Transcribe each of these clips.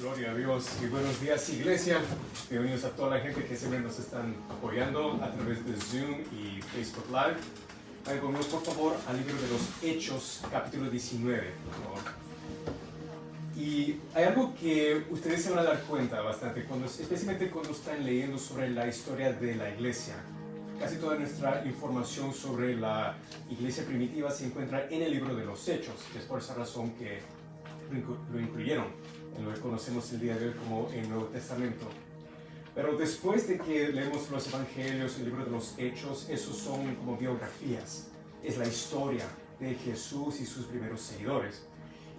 Gloria a Dios y buenos días, iglesia. Bienvenidos a toda la gente que siempre nos están apoyando a través de Zoom y Facebook Live. Vayan conmigo, por favor, al libro de los Hechos, capítulo 19, por favor. Y hay algo que ustedes se van a dar cuenta bastante, especialmente cuando están leyendo sobre la historia de la iglesia. Casi toda nuestra información sobre la iglesia primitiva se encuentra en el libro de los Hechos. Es por esa razón que lo incluyeron en lo que conocemos el día de hoy como el Nuevo Testamento. Pero después de que leemos los Evangelios, el libro de los Hechos, esos son como biografías. Es la historia de Jesús y sus primeros seguidores.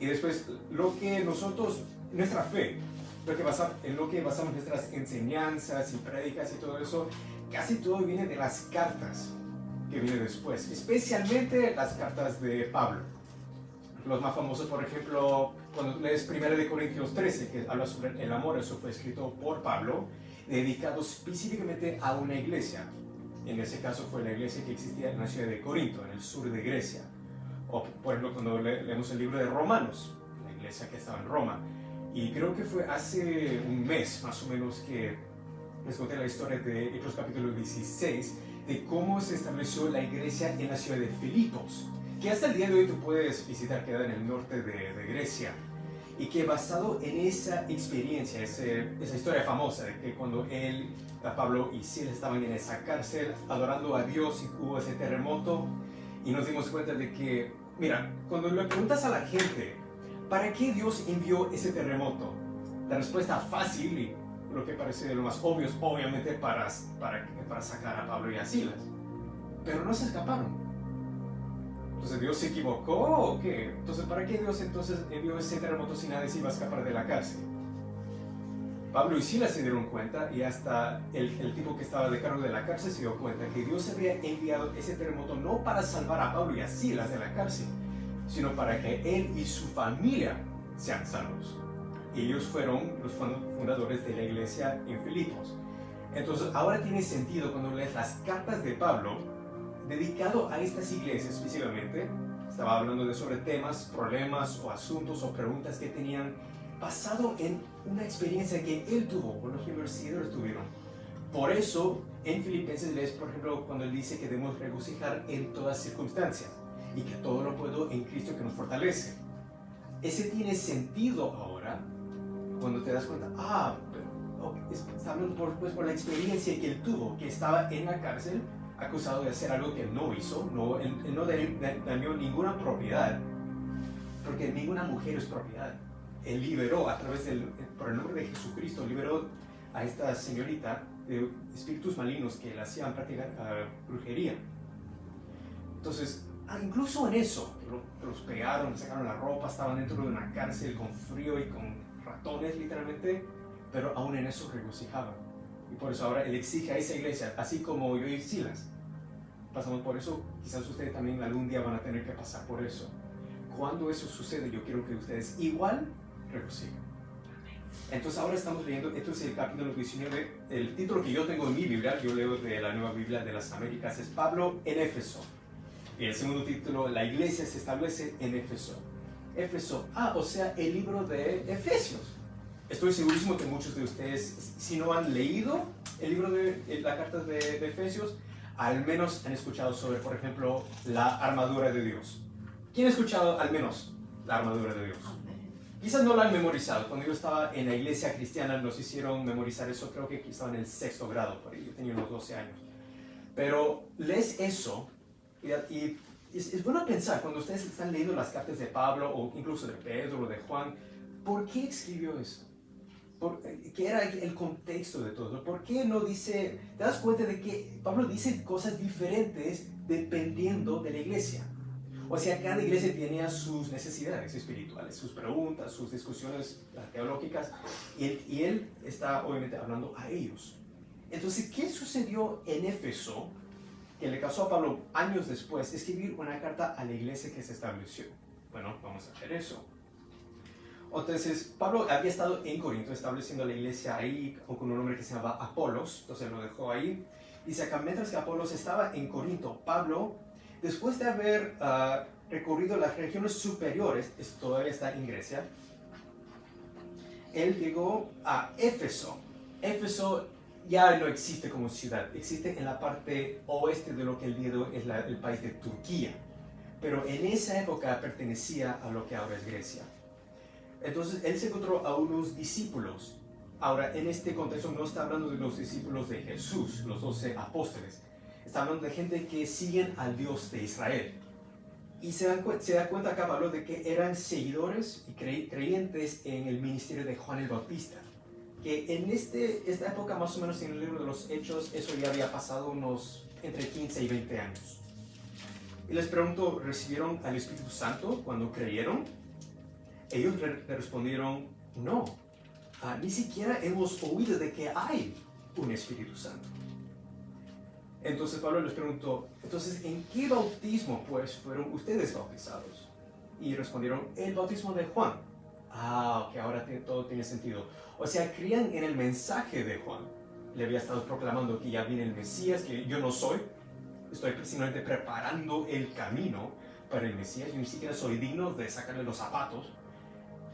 Y después lo que nosotros, nuestra fe, en lo que basamos nuestras enseñanzas y prédicas y todo eso, casi todo viene de las cartas que vienen después, especialmente las cartas de Pablo. Los más famosos, por ejemplo, cuando lees 1 Corintios 13, que habla sobre el amor, eso fue escrito por Pablo, dedicado específicamente a una iglesia. En ese caso fue la iglesia que existía en la ciudad de Corinto, en el sur de Grecia. O, por ejemplo, cuando leemos el libro de Romanos, la iglesia que estaba en Roma. Y creo que fue hace un mes, más o menos, que les conté la historia de Hechos capítulo 16, de cómo se estableció la iglesia en la ciudad de Filipos, que hasta el día de hoy tú puedes visitar, queda en el norte de Grecia, y que basado en esa experiencia, esa historia famosa de que cuando Pablo y Silas estaban en esa cárcel adorando a Dios y hubo ese terremoto, y nos dimos cuenta de que, mira, cuando le preguntas a la gente, ¿para qué Dios envió ese terremoto? La respuesta fácil y lo que parece lo más obvio es obviamente para sacar a Pablo y a Silas, pero no se escaparon. Entonces, ¿Dios se equivocó o qué? Entonces, ¿para qué Dios entonces envió ese terremoto si nadie se iba a escapar de la cárcel? Pablo y Silas se dieron cuenta, y hasta el tipo que estaba de cargo de la cárcel se dio cuenta que Dios había enviado ese terremoto no para salvar a Pablo y a Silas de la cárcel, sino para que él y su familia sean salvos. Ellos fueron los fundadores de la iglesia en Filipos. Entonces, ahora tiene sentido cuando lees las cartas de Pablo dedicado a estas iglesias específicamente. Estaba hablando sobre temas, problemas o asuntos o preguntas que tenían basado en una experiencia que él tuvo o los primeros seguidores tuvieron. Por eso en Filipenses lees, por ejemplo, cuando él dice que debemos regocijar en todas circunstancias y que todo lo puedo en Cristo que nos fortalece. Ese tiene sentido ahora cuando te das cuenta, está hablando por la experiencia que él tuvo, que estaba en la cárcel acusado de hacer algo que él no hizo. Él no dañó ninguna propiedad, porque ninguna mujer es propiedad. Él liberó por el nombre de Jesucristo, liberó a esta señorita de espíritus malignos que le hacían practicar brujería. Entonces, incluso en eso, los pegaron, sacaron la ropa, estaban dentro de una cárcel con frío y con ratones literalmente, pero aún en eso regocijaban. Y por eso ahora él exige a esa iglesia, así como yo y Silas pasamos por eso, quizás ustedes también algún día van a tener que pasar por eso. Cuando eso sucede, yo quiero que ustedes igual regocijen. Entonces ahora estamos leyendo, esto es el capítulo 19, el título que yo tengo en mi Biblia, yo leo de la Nueva Biblia de las Américas, es Pablo en Éfeso. Y el segundo título, la iglesia se establece en Éfeso. Éfeso, o sea, el libro de Efesios. Estoy segurísimo que muchos de ustedes, si no han leído el libro de la carta de Efesios, al menos han escuchado sobre, por ejemplo, la armadura de Dios. ¿Quién ha escuchado al menos la armadura de Dios? Quizás no la han memorizado. Cuando yo estaba en la iglesia cristiana nos hicieron memorizar eso, creo que estaba en el 6º grado, por ahí, yo tenía unos 12 años. Pero lees eso y es bueno pensar cuando ustedes están leyendo las cartas de Pablo o incluso de Pedro o de Juan, ¿por qué escribió eso? ¿Qué era el contexto de todo? ¿Por qué no dice? Te das cuenta de que Pablo dice cosas diferentes dependiendo de la iglesia. O sea, cada iglesia tenía sus necesidades espirituales, sus preguntas, sus discusiones teológicas, y él está obviamente hablando a ellos. Entonces, ¿qué sucedió en Éfeso que le causó a Pablo años después escribir una carta a la iglesia que se estableció? Bueno, vamos a hacer eso. Entonces, Pablo había estado en Corinto estableciendo la iglesia ahí con un hombre que se llamaba Apolos, entonces lo dejó ahí. Dice acá, mientras que Apolos estaba en Corinto, Pablo, después de haber recorrido las regiones superiores, todavía está en Grecia, él llegó a Éfeso. Éfeso ya no existe como ciudad, existe en la parte oeste de lo que el día de hoy es el país de Turquía, pero en esa época pertenecía a lo que ahora es Grecia. Entonces él se encontró a unos discípulos. Ahora, en este contexto no está hablando de los discípulos de Jesús, los 12 apóstoles, está hablando de gente que siguen al Dios de Israel. Y se da cuenta acá Pablo de que eran seguidores y creyentes en el ministerio de Juan el Bautista. Que en esta época, más o menos en el libro de los Hechos, eso ya había pasado unos entre 15 y 20 años. Y les pregunto, ¿recibieron al Espíritu Santo cuando creyeron? Ellos le respondieron, no, ni siquiera hemos oído de que hay un Espíritu Santo. Entonces Pablo les preguntó, entonces, ¿en qué bautismo pues fueron ustedes bautizados? Y respondieron, el bautismo de Juan. Ok, ahora todo tiene sentido. O sea, creían en el mensaje de Juan. Le había estado proclamando que ya viene el Mesías, que yo no soy. Estoy simplemente preparando el camino para el Mesías. Yo ni siquiera soy digno de sacarle los zapatos.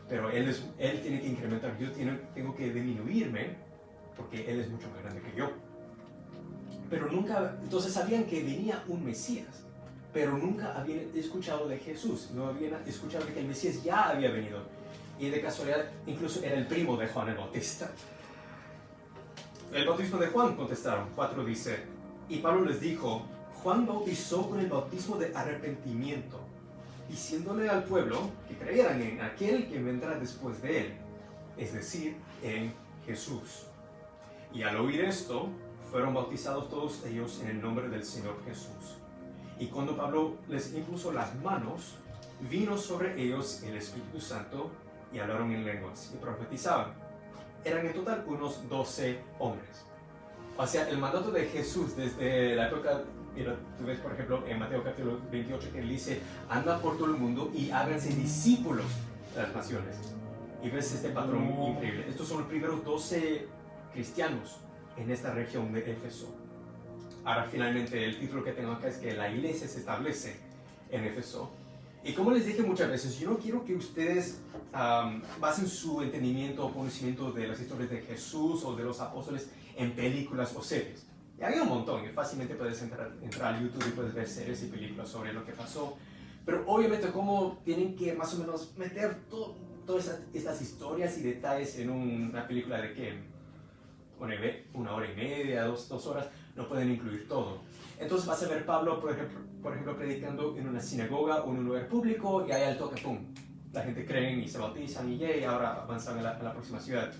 Pero él tiene que incrementar. Yo tengo que disminuirme porque él es mucho más grande que yo. Pero entonces sabían que venía un Mesías, pero nunca habían escuchado de Jesús, no habían escuchado de que el Mesías ya había venido. Y de casualidad, incluso era el primo de Juan el Bautista. El bautismo de Juan, contestaron. 4 dice, y Pablo les dijo, Juan bautizó con el bautismo de arrepentimiento, diciéndole al pueblo que creyeran en aquel que vendrá después de él, es decir, en Jesús. Y al oír esto, fueron bautizados todos ellos en el nombre del Señor Jesús. Y cuando Pablo les impuso las manos, vino sobre ellos el Espíritu Santo y hablaron en lenguas y profetizaban. Eran en total unos 12 hombres. O sea, el mandato de Jesús desde la época, tú ves por ejemplo en Mateo capítulo 28 que él dice, anda por todo el mundo y háganse discípulos de las naciones. Y ves este patrón increíble. Estos son los primeros 12 cristianos en esta región de Éfeso. Ahora finalmente el título que tengo acá es que la iglesia se establece en Éfeso. Y como les dije muchas veces, yo no quiero que ustedes basen su entendimiento o conocimiento de las historias de Jesús o de los apóstoles en películas o series. Y hay un montón, y fácilmente puedes entrar a YouTube y puedes ver series y películas sobre lo que pasó. Pero obviamente como tienen que más o menos meter todas estas historias y detalles en una película de ¿qué? 1 hora y media, 2 horas, no pueden incluir todo. Entonces vas a ver Pablo, por ejemplo, predicando en una sinagoga o en un lugar público y ahí al toque, ¡pum! La gente cree y se bautizan y ahora avanzan a la próxima ciudad.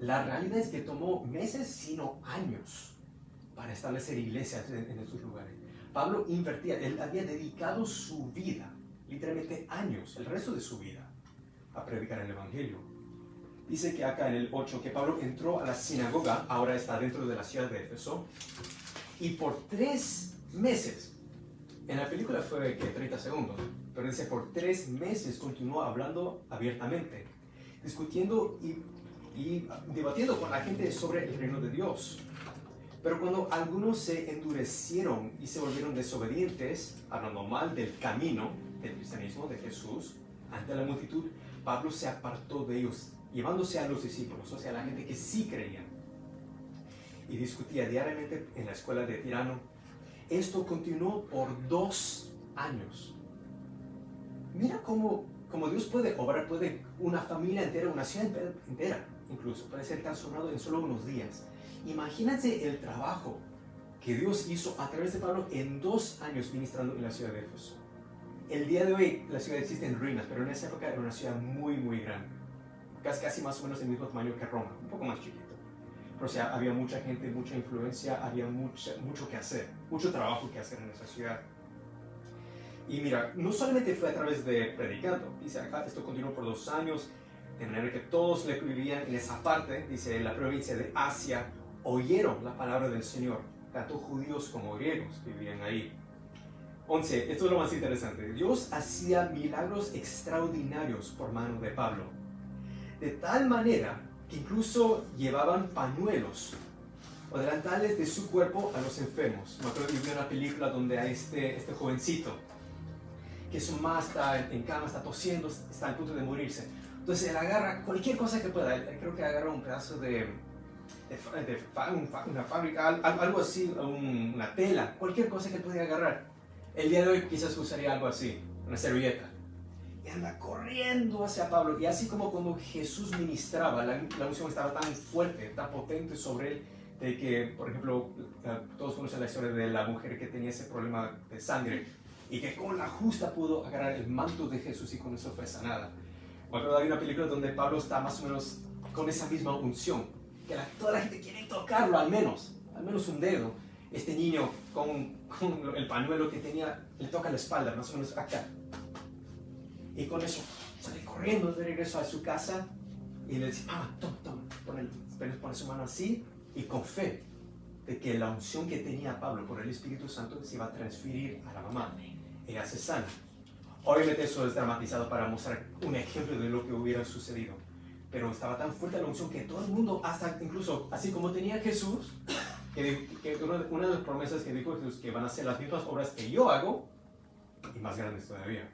La realidad es que tomó meses, sino años, para establecer iglesias en estos lugares. Pablo él había dedicado su vida, literalmente años, el resto de su vida, a predicar el Evangelio. Dice que acá en el 8 que Pablo entró a la sinagoga, ahora está dentro de la ciudad de Éfeso, y por 3 meses, en la película fue que 30 segundos, pero dice por 3 meses continuó hablando abiertamente, discutiendo y debatiendo con la gente sobre el reino de Dios. Pero cuando algunos se endurecieron y se volvieron desobedientes, hablando mal del camino del cristianismo de Jesús, ante la multitud, Pablo se apartó de ellos, llevándose a los discípulos, o sea, a la gente que sí creía, y discutía diariamente en la escuela de Tirano. Esto continuó por 2 años. Mira cómo Dios puede obrar, una familia entera, una ciudad entera, incluso, puede ser transformado en solo unos días. Imagínense el trabajo que Dios hizo a través de Pablo en 2 años ministrando en la ciudad de Éfeso. El día de hoy la ciudad existe en ruinas, pero en esa época era una ciudad muy, muy grande. Casi más o menos el mismo tamaño que Roma, un poco más chiquito. Pero o sea, había mucha gente, mucha influencia, había mucho que hacer, mucho trabajo que hacer en esa ciudad. Y mira, no solamente fue a través de predicando, dice acá, esto continuó por 2 años, de manera que todos le que vivían en esa parte, dice, la provincia de Asia, oyeron la palabra del Señor, tanto judíos como griegos que vivían ahí. 11, esto es lo más interesante, Dios hacía milagros extraordinarios por mano de Pablo, de tal manera que incluso llevaban pañuelos o delantales de su cuerpo a los enfermos. Me acuerdo que vi una película donde hay este jovencito que su mamá está en cama, está tosiendo, está al punto de morirse. Entonces él agarra cualquier cosa que pueda. Él creo que agarra un pedazo una fábrica, algo así, una tela, cualquier cosa que él pudiera agarrar. El día de hoy quizás usaría algo así, una servilleta. Y anda corriendo hacia Pablo. Y así como cuando Jesús ministraba, la unción estaba tan fuerte, tan potente sobre él, de que, por ejemplo, todos conocen la historia de la mujer que tenía ese problema de sangre y que con la justa pudo agarrar el manto de Jesús y con eso fue sanada. Bueno, hay una película donde Pablo está más o menos con esa misma unción, que toda la gente quiere tocarlo al menos un dedo. Este niño con el pañuelo que tenía, le toca la espalda, más o menos acá. Y con eso sale corriendo de regreso a su casa y le dice, toma, pone su mano así y con fe de que la unción que tenía Pablo por el Espíritu Santo se iba a transferir a la mamá. Ella se sana. Obviamente eso es dramatizado para mostrar un ejemplo de lo que hubiera sucedido. Pero estaba tan fuerte la unción que todo el mundo, hasta incluso así como tenía Jesús, que una de las promesas que dijo Jesús, que van a hacer las mismas obras que yo hago y más grandes todavía.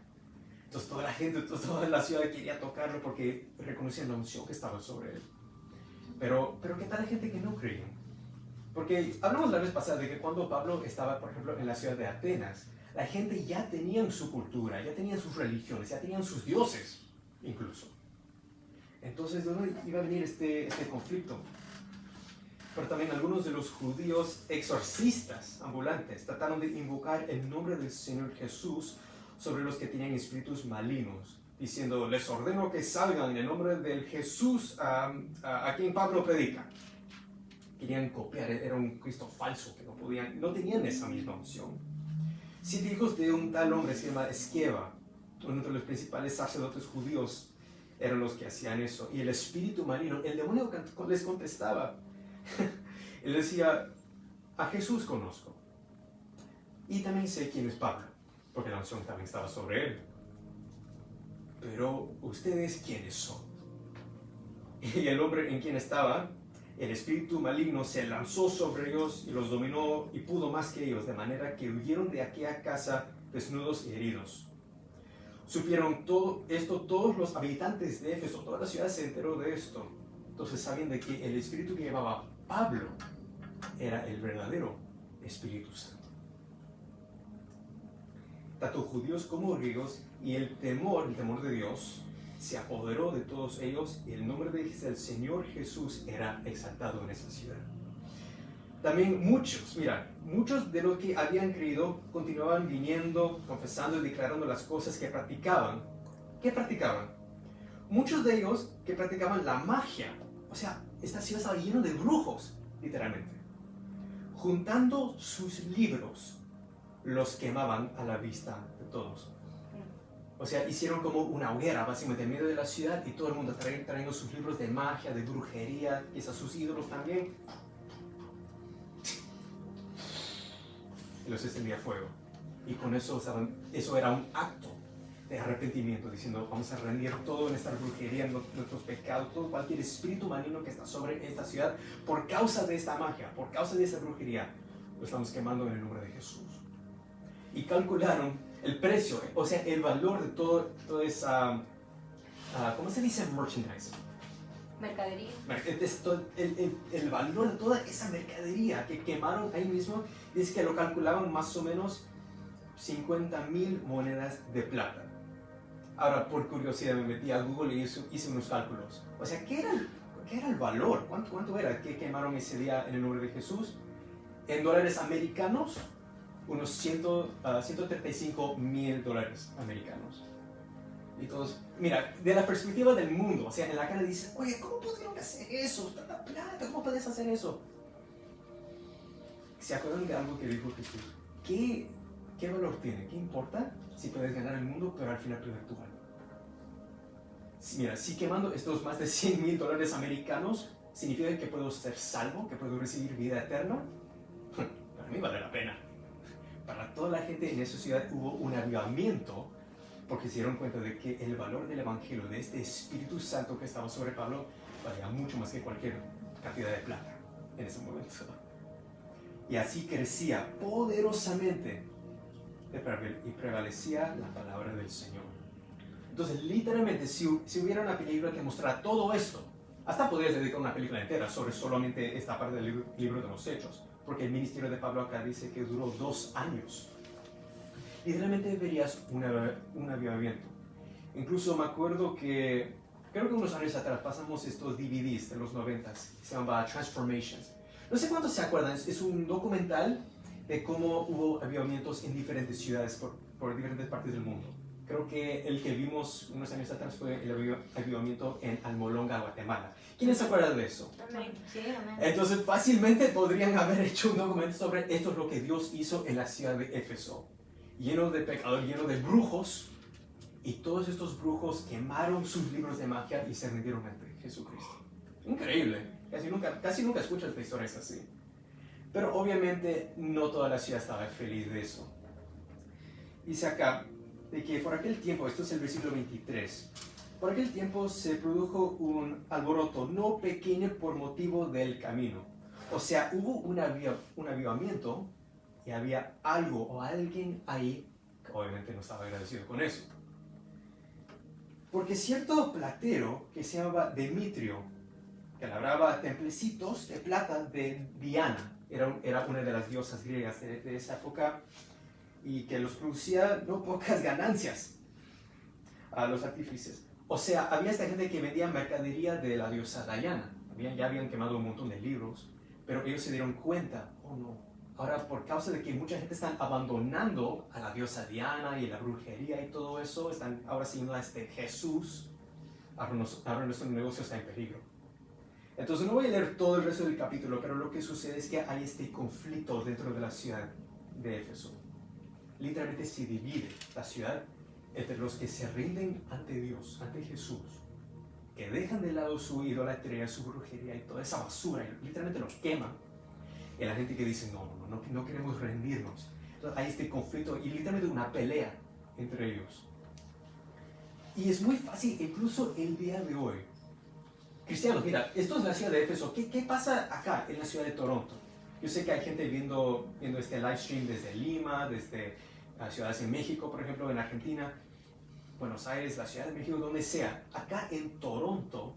Entonces toda la gente, toda la ciudad quería tocarlo porque reconocían la unción que estaba sobre él. Pero ¿qué tal la gente que no creía? Porque hablamos la vez pasada de que cuando Pablo estaba, por ejemplo, en la ciudad de Atenas, la gente ya tenían su cultura, ya tenían sus religiones, ya tenían sus dioses, incluso. Entonces, ¿de dónde iba a venir este conflicto? Pero también algunos de los judíos exorcistas ambulantes trataron de invocar el nombre del Señor Jesús sobre los que tenían espíritus malignos, diciendo, les ordeno que salgan en el nombre del Jesús a quien Pablo predica. Querían copiar, era un Cristo falso, que no tenían esa misma unción. 7 hijos de un tal hombre se llama Esqueva, uno de los principales sacerdotes judíos, eran los que hacían eso. Y el espíritu maligno, el demonio les contestaba. Él decía, a Jesús conozco. Y también sé quién es Pablo, porque la unción también estaba sobre él. Pero, ¿ustedes quiénes son? Y el hombre en quien estaba, el espíritu maligno se lanzó sobre ellos y los dominó y pudo más que ellos, de manera que huyeron de aquella casa desnudos y heridos. Supieron todo esto todos los habitantes de Éfeso, toda la ciudad se enteró de esto. Entonces sabían de que el espíritu que llevaba Pablo era el verdadero Espíritu Santo. Tanto judíos como griegos, y el temor de Dios se apoderó de todos ellos, y el nombre del Señor Jesús era exaltado en esa ciudad. También muchos de los que habían creído continuaban viniendo, confesando y declarando las cosas que practicaban. ¿Qué practicaban? Muchos de ellos que practicaban la magia. O sea, esta ciudad estaba llena de brujos, literalmente. Juntando sus libros, los quemaban a la vista de todos. O sea, hicieron como una hoguera, básicamente, en medio de la ciudad, y todo el mundo trayendo sus libros de magia, de brujería, quizás sus ídolos también. Y los encendía fuego. Y con eso era un acto de arrepentimiento, diciendo, vamos a rendir todo en esta brujería, nuestros pecados, todo cualquier espíritu maligno que está sobre esta ciudad, por causa de esta magia, por causa de esta brujería, lo estamos quemando en el nombre de Jesús. Y calcularon el precio, o sea, el valor de toda esa, ¿cómo se dice merchandise? Mercadería. El valor de toda esa mercadería que quemaron ahí mismo, dice que lo calculaban más o menos 50,000 monedas de plata. Ahora, por curiosidad, me metí a Google y hice unos cálculos. O sea, ¿qué era el valor? ¿Cuánto era que quemaron ese día en el nombre de Jesús? En dólares americanos, unos 135,000 dólares americanos. Y todos, mira, de la perspectiva del mundo, o sea, en la cara dicen, oye, ¿cómo pudieron hacer eso? Tanta plata, ¿cómo puedes hacer eso? ¿Se acuerdan de algo que dijo Jesús? ¿Qué valor tiene? ¿Qué importa si puedes ganar el mundo, pero al final perder tu alma? Mira, si quemando estos más de 100,000 dólares americanos significa que puedo ser salvo, que puedo recibir vida eterna, para mí vale la pena. Para toda la gente en esa ciudad hubo un avivamiento, porque se dieron cuenta de que el valor del Evangelio, de este Espíritu Santo que estaba sobre Pablo, valía mucho más que cualquier cantidad de plata en ese momento. Y así crecía poderosamente y prevalecía la palabra del Señor. Entonces, literalmente, si hubiera una película que mostrara todo esto, hasta podrías dedicar una película entera sobre solamente esta parte del libro de los Hechos, porque el ministerio de Pablo acá dice que duró 2 años. Literalmente verías un avivamiento. Incluso me acuerdo que, creo que unos años atrás pasamos estos DVDs de los 90s, se llama Transformations. No sé cuántos se acuerdan, es un documental de cómo hubo avivamientos en diferentes ciudades por diferentes partes del mundo. Creo que el que vimos unos años atrás fue el avivamiento en Almolonga, Guatemala. ¿Quiénes se acuerdan de eso? Amén. Sí, amén. Entonces fácilmente podrían haber hecho un documento sobre esto es lo que Dios hizo en la ciudad de Éfeso. Lleno de pecadores, lleno de brujos. Y todos estos brujos quemaron sus libros de magia y se rindieron ante Jesucristo. Increíble. Casi nunca escuchas de historias así. Pero obviamente no toda la ciudad estaba feliz de eso. Dice acá de que por aquel tiempo, esto es el versículo 23, por aquel tiempo se produjo un alboroto no pequeño por motivo del camino. O sea, hubo un avivamiento y había algo o alguien ahí que obviamente no estaba agradecido con eso. Porque cierto platero que se llamaba Demetrio, que labraba templecitos de plata de Diana, era una de las diosas griegas de esa época, y que los producía no pocas ganancias a los artífices. O sea, había esta gente que vendía mercadería de la diosa Diana. Ya habían quemado un montón de libros, pero ellos se dieron cuenta, oh no, ahora por causa de que mucha gente está abandonando a la diosa Diana y la brujería y todo eso, están ahora siguiendo a este Jesús, ahora nuestro negocio está en peligro. Entonces no voy a leer todo el resto del capítulo, pero lo que sucede es que hay este conflicto dentro de la ciudad de Éfeso. Literalmente se divide la ciudad entre los que se rinden ante Dios, ante Jesús, que dejan de lado su idolatría, su brujería y toda esa basura, y literalmente los queman, y la gente que dice, no queremos rendirnos. Entonces hay este conflicto y literalmente una pelea entre ellos. Y es muy fácil, incluso el día de hoy. Cristianos, mira, esto es la ciudad de Éfeso. ¿Qué pasa acá en la ciudad de Toronto? Yo sé que hay gente viendo este live stream desde Lima, desde ciudades en México, por ejemplo, en Argentina, Buenos Aires, la Ciudad de México, donde sea. Acá en Toronto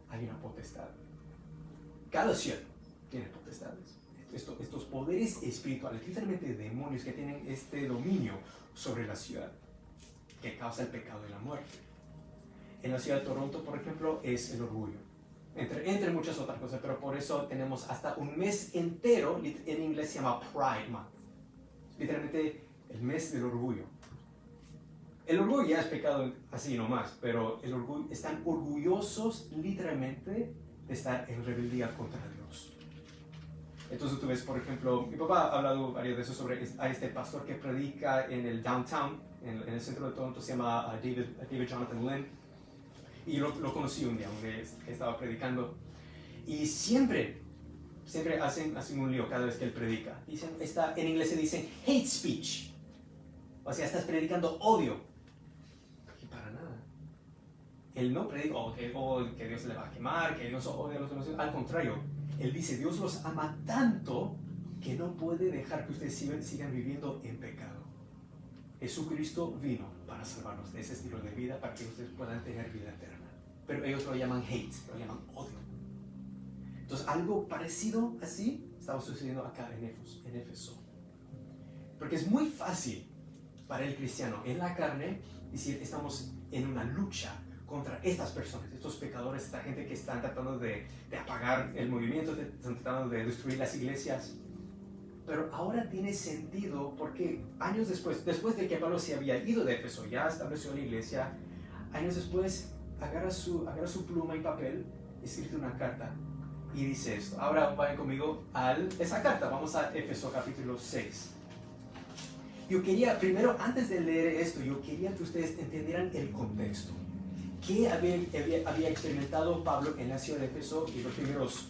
hay una potestad. Cada ciudad tiene potestades. Estos poderes espirituales, literalmente demonios que tienen este dominio sobre la ciudad, que causa el pecado y la muerte. En la ciudad de Toronto, por ejemplo, es el orgullo. Entre muchas otras cosas, pero por eso tenemos hasta un mes entero, en inglés se llama Pride Month. Literalmente el mes del orgullo. El orgullo ya es pecado así nomás, pero el orgullo, están orgullosos literalmente de estar en rebeldía contra Dios. Entonces tú ves, por ejemplo, mi papá ha hablado varias veces sobre a este pastor que predica en el downtown, en el centro de Toronto, se llama David Jonathan Lynn. Y lo conocí un día, donde estaba predicando. Y siempre hacen un lío cada vez que él predica. En inglés se dice hate speech. O sea, estás predicando odio. Y para nada. Él no predica que Dios le va a quemar, que Dios odia a los demás. Al contrario, él dice, Dios los ama tanto que no puede dejar que ustedes sigan viviendo en pecado. Jesucristo vino para salvarnos de ese estilo de vida, para que ustedes puedan tener vida eterna. Pero ellos lo llaman hate, lo llaman odio. Entonces algo parecido así estaba sucediendo acá en Éfeso. Porque es muy fácil para el cristiano en la carne decir, estamos en una lucha contra estas personas, estos pecadores, esta gente que están tratando de apagar el movimiento, están tratando de destruir las iglesias. Pero ahora tiene sentido porque años después de que Pablo se había ido de Éfeso, ya estableció la iglesia, años después agarra su pluma y papel, escribe una carta y dice esto. Ahora vayan conmigo a esa carta, vamos a Éfeso capítulo 6. Yo quería, primero, antes de leer esto, yo quería que ustedes entendieran el contexto. ¿Qué había experimentado Pablo en la ciudad de Éfeso y los primeros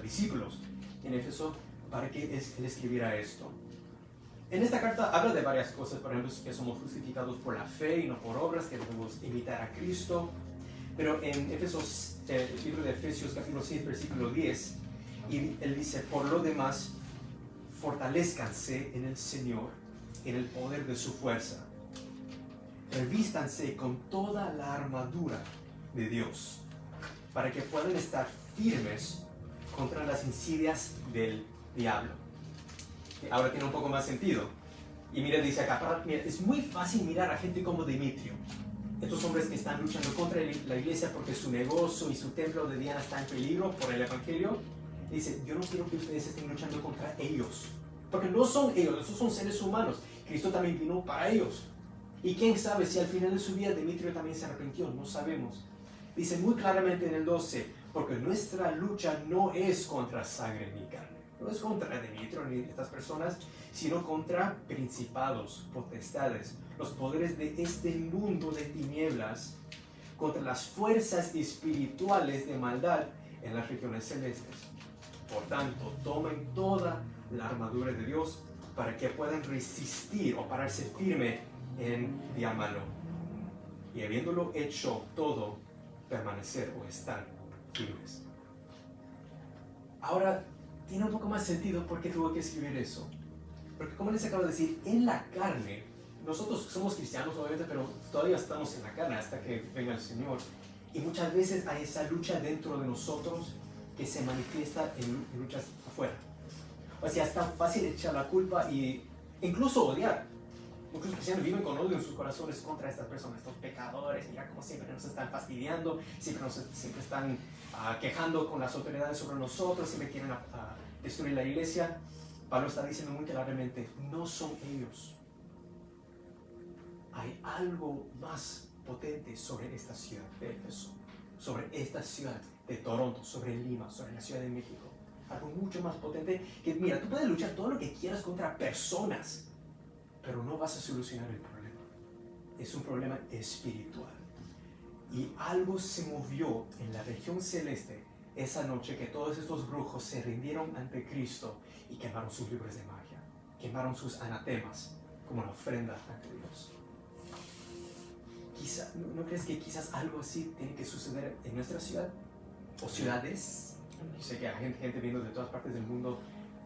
discípulos en Éfeso para que él escribiera esto? En esta carta habla de varias cosas, por ejemplo, que somos justificados por la fe y no por obras, que debemos imitar a Cristo. Pero en Efesios, el libro de Efesios, capítulo 6, versículo 10, y él dice, por lo demás, fortalezcanse en el Señor, en el poder de su fuerza. revístanse con toda la armadura de Dios, para que puedan estar firmes contra las insidias del diablo. Ahora tiene un poco más sentido. Y mira, dice acá, mira, es muy fácil mirar a gente como Demetrio, estos hombres que están luchando contra la iglesia porque su negocio y su templo de Diana está en peligro por el evangelio. Dice, yo no quiero que ustedes estén luchando contra ellos, porque no son ellos, esos son seres humanos. Cristo también vino para ellos. Y quién sabe si al final de su vida Demetrio también se arrepintió, no sabemos. Dice muy claramente en el 12, porque nuestra lucha no es contra sangre ni carne, no es contra Demetrio ni estas personas, sino contra principados, potestades, los poderes de este mundo de tinieblas, contra las fuerzas espirituales de maldad en las regiones celestes. Por tanto, tomen toda la armadura de Dios para que puedan resistir o pararse firme en día malo. Y habiéndolo hecho todo, permanecer o estar firmes. Ahora, tiene un poco más sentido por qué tuvo que escribir eso. Porque como les acabo de decir, en la carne, nosotros somos cristianos obviamente, pero todavía estamos en la carne hasta que venga el Señor. Y muchas veces hay esa lucha dentro de nosotros que se manifiesta en luchas afuera. O sea, es tan fácil echar la culpa e incluso odiar. Muchos cristianos viven con odio en sus corazones contra estas personas, estos pecadores. Mira cómo siempre nos están fastidiando, siempre están quejando con las autoridades sobre nosotros, siempre quieren destruir la iglesia. Pablo está diciendo muy claramente, no son ellos. Hay algo más potente sobre esta ciudad de Éfeso, sobre esta ciudad de Toronto, sobre Lima, sobre la Ciudad de México. Algo mucho más potente que, mira, tú puedes luchar todo lo que quieras contra personas, pero no vas a solucionar el problema. Es un problema espiritual. Y algo se movió en la región celeste esa noche que todos estos brujos se rindieron ante Cristo y quemaron sus libros de magia, quemaron sus anatemas como una ofrenda ante Dios. ¿No crees que quizás algo así tiene que suceder en nuestra ciudad o ciudades? Yo sé que hay gente viendo de todas partes del mundo.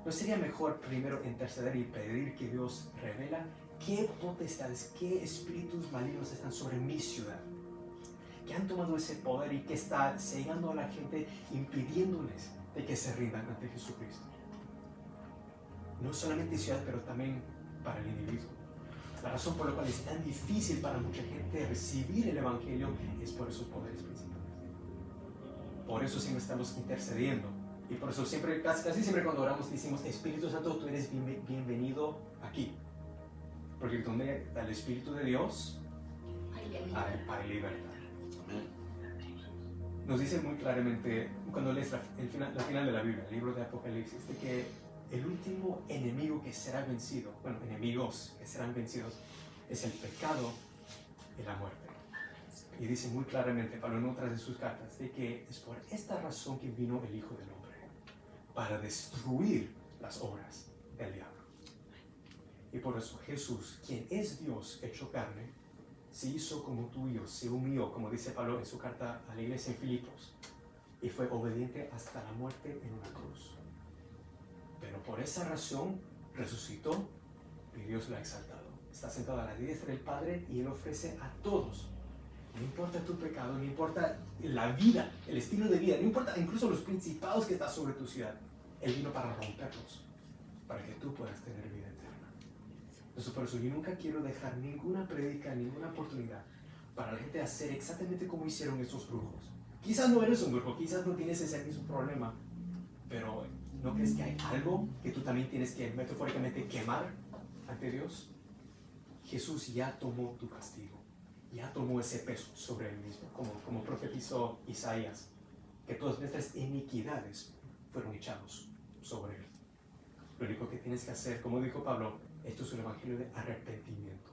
¿No sería mejor primero interceder y pedir que Dios revela qué potestades, qué espíritus malignos están sobre mi ciudad, que han tomado ese poder y que está cegando a la gente, impidiéndoles de que se rindan ante Jesucristo? No solamente ciudad, pero también para el individuo. La razón por la cual es tan difícil para mucha gente recibir el Evangelio es por esos poderes principales. Por eso siempre estamos intercediendo. Y por eso siempre, casi siempre cuando oramos decimos, Espíritu Santo, tú eres bienvenido aquí. Porque donde está el Espíritu de Dios, hay libertad. Nos dice muy claramente, cuando lees la final de la Biblia, el libro de Apocalipsis, de que el último enemigo que será vencido, enemigos que serán vencidos, es el pecado y la muerte. Y dice muy claramente, Pablo en otras de sus cartas, de que es por esta razón que vino el Hijo del Hombre, para destruir las obras del diablo. Y por eso Jesús, quien es Dios hecho carne, se hizo como tú y yo, se humilló, como dice Pablo en su carta a la iglesia en Filipos, y fue obediente hasta la muerte en una cruz. Pero por esa razón resucitó y Dios lo ha exaltado. Está sentado a la diestra del Padre y Él ofrece a todos. No importa tu pecado, no importa la vida, el estilo de vida, no importa incluso los principados que están sobre tu ciudad. Él vino para romperlos, para que tú puedas tener vida eterna. Entonces por eso yo nunca quiero dejar ninguna prédica, ninguna oportunidad para la gente hacer exactamente como hicieron estos brujos. Quizás no eres un brujo, quizás no tienes ese mismo problema, pero ¿no crees que hay algo que tú también tienes que metafóricamente quemar ante Dios? Jesús ya tomó tu castigo, ya tomó ese peso sobre él mismo, como profetizó Isaías, que todas nuestras iniquidades fueron echados sobre él. Lo único que tienes que hacer, como dijo Pablo, esto es un evangelio de arrepentimiento.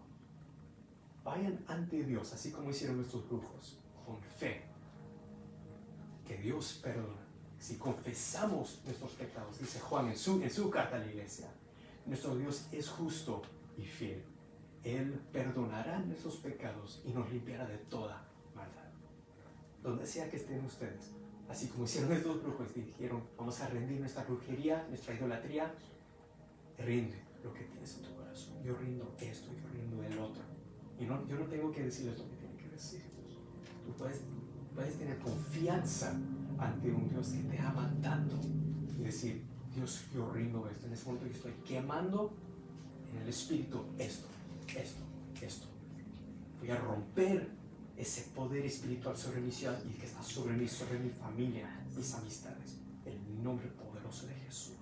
Vayan ante Dios, así como hicieron estos brujos, con fe, que Dios perdona. Si confesamos nuestros pecados, dice Juan en su carta a la iglesia, nuestro Dios es justo y fiel. Él perdonará nuestros pecados y nos limpiará de toda maldad. Donde sea que estén ustedes, así como hicieron estos brujos, dijeron, vamos a rendir nuestra brujería, nuestra idolatría. Rinde lo que tienes en tu corazón. Yo rindo esto, yo rindo el otro. Y yo no tengo que decirles lo que tienen que decir. Tú puedes tener confianza ante un Dios que te ama tanto y decir, Dios, yo rindo esto. En ese momento yo estoy quemando en el espíritu esto. Voy a romper ese poder espiritual sobre mi ciudad y que está sobre mí, sobre mi familia, mis amistades, en el nombre poderoso de Jesús.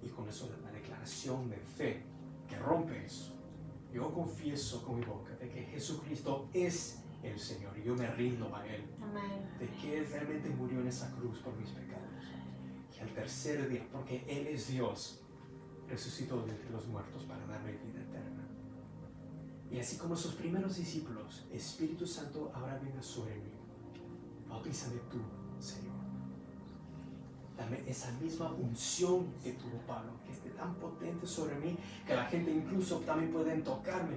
Y con eso la declaración de fe que rompe eso. Yo confieso con mi boca de que Jesucristo es el Señor y yo me rindo a Él. Amén. De que Él realmente murió en esa cruz por mis pecados. Y al tercer día, porque Él es Dios, resucitó de entre los muertos para darme vida eterna. Y así como sus primeros discípulos, Espíritu Santo ahora viene sobre mí. Bautízame tú, Señor. Dame esa misma unción que tuvo Pablo, que esté tan potente sobre mí, que la gente incluso también puede tocarme.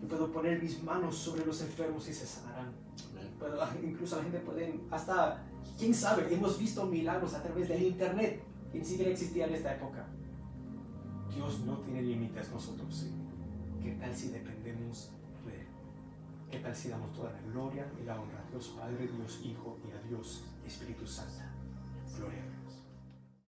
Y puedo poner mis manos sobre los enfermos y se sanarán. Incluso la gente puede, hasta, quién sabe, hemos visto milagros a través del internet, que ni siquiera existía en esta época. Dios no tiene límites, nosotros sí. ¿Qué tal si dependemos de Él? ¿Qué tal si damos toda la gloria y la honra a Dios Padre, Dios Hijo y a Dios Espíritu Santo? Gloria a Dios.